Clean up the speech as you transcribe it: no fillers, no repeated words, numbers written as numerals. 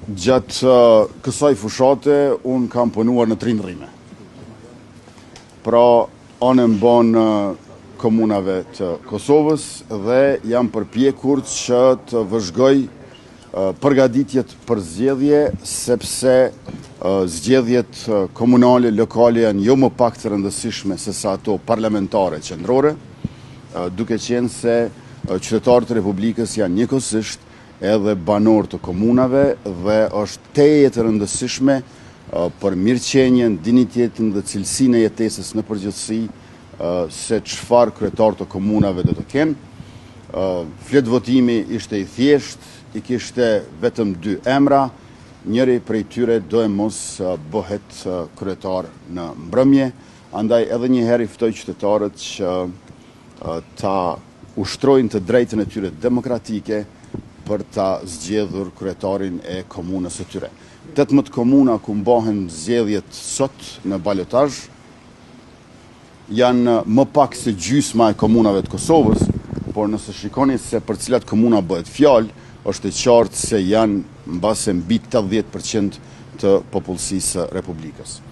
Gjatë kësaj fushate, unë kam punuar në 3 ndrime. Pra, anë mban komunave të Kosovës dhe jam përpjekur që të vëzhgoj përgatitjet për zgjedhje, sepse zgjedhjet komunale, lokale janë jo më pak të rëndësishme se sa ato parlamentare qendrore, duke qenë se qytetarët e Republikës janë njëkohësisht edhe banor të komunave dhe është teje të rëndësishme për mirëqenjen, dinjitetin dhe cilësinë e jetesës në përgjithësi se çfarë kryetar të komunave do të kenë. Flet votimi ishte i thjesht, i kishte vetëm 2 emra, njëri prej tyre do e mos bëhet kryetar në mbrëmje, andaj edhe një herë i ftoj qytetarët që ta ushtrojnë të drejtën e tyre demokratike për ta zgjedhur kryetarin e komunës së tyre. 18 komuna ku mbahen zgjedhjet sot në balotazh janë më pak se gjysma e komunave të Kosovës, por nëse shikoni se për cilat komuna bëhet fjalë, është e qartë se janë mbase mbi 80% të popullsisë së Republikës.